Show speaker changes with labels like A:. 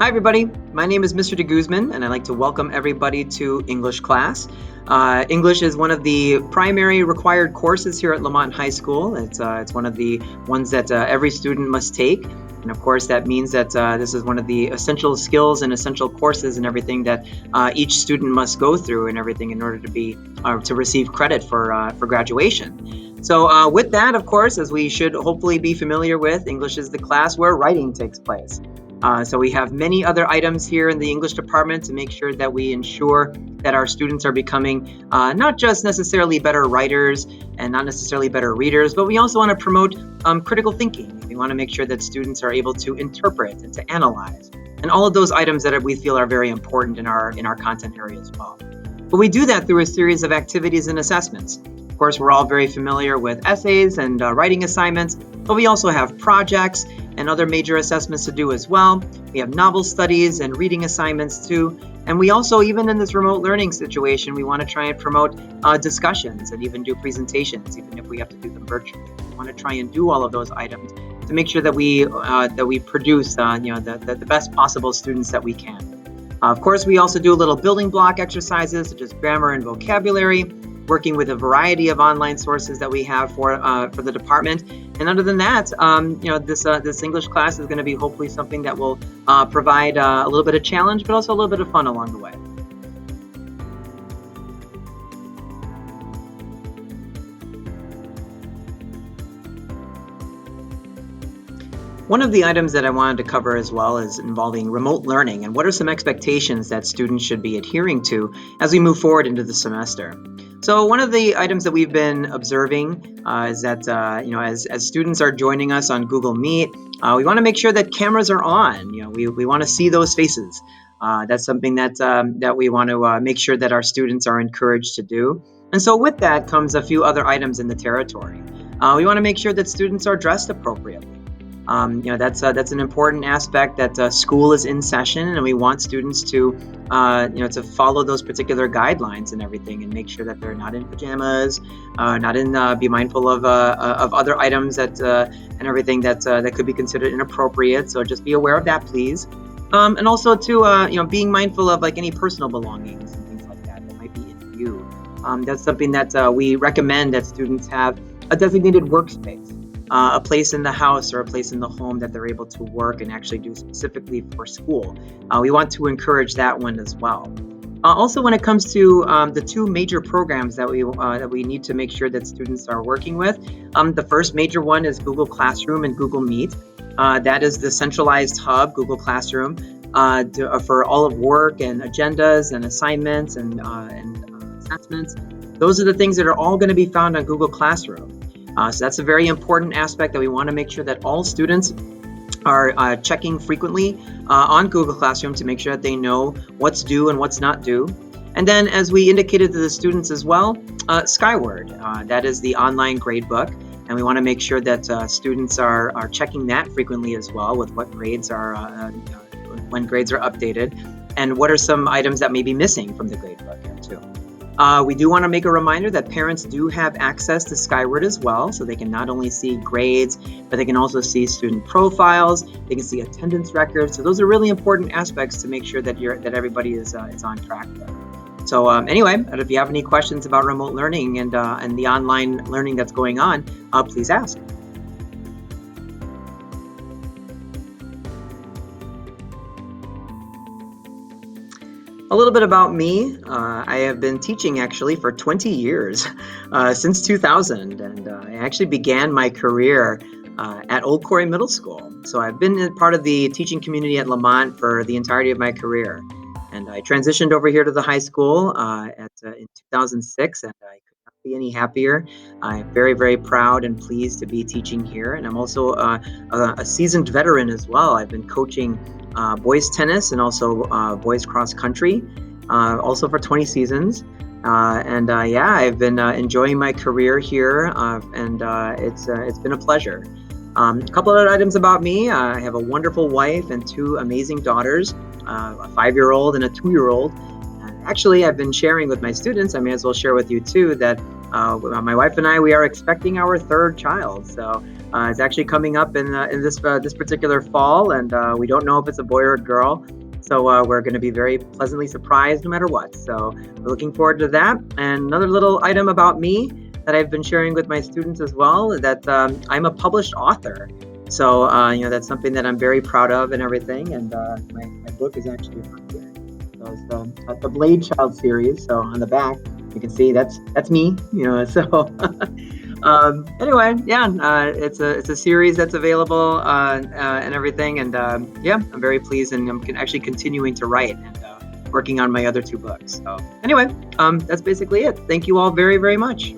A: Hi, everybody. My name is Mr. de Guzman, and I'd like to welcome everybody to English class. English is one of the primary required courses here at Lamont High School. It's one of the ones that every student must take. And of course, that means that this is one of the essential skills and essential courses and everything that each student must go through and everything in order to receive credit for graduation. So with that, of course, as we should hopefully be familiar with, English is the class where writing takes place. So we have many other items here in the English department to make sure that we ensure that our students are becoming not just necessarily better writers and not necessarily better readers, but we also want to promote critical thinking. We want to make sure that students are able to interpret and to analyze, and all of those items that we feel are very important in our content area as well. But we do that through a series of activities and assessments. Of course, we're all very familiar with essays and writing assignments, but we also have projects and other major assessments to do as well. We have novel studies and reading assignments too. And we also, even in this remote learning situation, we want to try and promote discussions and even do presentations, even if we have to do them virtually. We want to try and do all of those items to make sure that we produce the best possible students that we can. Of course, we also do a little building block exercises such as grammar and vocabulary, working with a variety of online sources that we have for the department. And other than that, this English class is going to be hopefully something that will provide a little bit of challenge, but also a little bit of fun along the way. One of the items that I wanted to cover as well is involving remote learning and what are some expectations that students should be adhering to as we move forward into the semester. So one of the items that we've been observing is that as students are joining us on Google Meet, we want to make sure that cameras are on. We want to see those faces. That's something that we want to make sure that our students are encouraged to do. And so with that comes a few other items in the territory. We want to make sure that students are dressed appropriately. That's an important aspect that school is in session, and we want students to follow those particular guidelines and everything, and make sure that they're not in pajamas, be mindful of other items that and everything that could be considered inappropriate. So just be aware of that, please. And also to being mindful of like any personal belongings and things like that might be in view. That's something that we recommend that students have a designated workspace. A place in the house or a place in the home that they're able to work and actually do specifically for school. We want to encourage that one as well. Also, when it comes to the two major programs that we need to make sure that students are working with, the first major one is Google Classroom and Google Meet. That is the centralized hub, Google Classroom, for all of work and agendas and assignments and assessments. Those are the things that are all going to be found on Google Classroom. So that's a very important aspect that we want to make sure that all students are checking frequently on Google Classroom to make sure that they know what's due and what's not due. And then, as we indicated to the students as well, Skyward, that is the online gradebook, and we want to make sure that students are checking that frequently as well with what grades are, when grades are updated, and what are some items that may be missing from the gradebook too. We do want to make a reminder that parents do have access to Skyward as well, so they can not only see grades, but they can also see student profiles, they can see attendance records. So those are really important aspects to make sure that everybody is on track there. So anyway, if you have any questions about remote learning and the online learning that's going on, please ask. A little bit about me. I have been teaching actually for 20 years, since 2000, and I actually began my career at Old Quarry Middle School. So I've been a part of the teaching community at Lamont for the entirety of my career. And I transitioned over here to the high school in 2006, and I could not be any happier. I'm very, very proud and pleased to be teaching here. And I'm also a seasoned veteran as well. I've been coaching boys tennis and also boys cross country, also for 20 seasons. I've been enjoying my career here, and it's been a pleasure. A couple other items about me. I have a wonderful wife and two amazing daughters, a 5-year-old and a 2-year-old. Actually, I've been sharing with my students, I may as well share with you too, that My wife and I, we are expecting our third child. So it's actually coming up in this particular fall, and we don't know if it's a boy or a girl. So we're going to be very pleasantly surprised no matter what. So we're looking forward to that. And another little item about me that I've been sharing with my students as well, that I'm a published author. So that's something that I'm very proud of and everything. And my book is actually right here. So it's the Blade Child series. So on the back, you can see that's me. So anyway, yeah, it's a series that's available and everything. And yeah, I'm very pleased, and I'm actually continuing to write and working on my other two books. So anyway, that's basically it. Thank you all very, very much.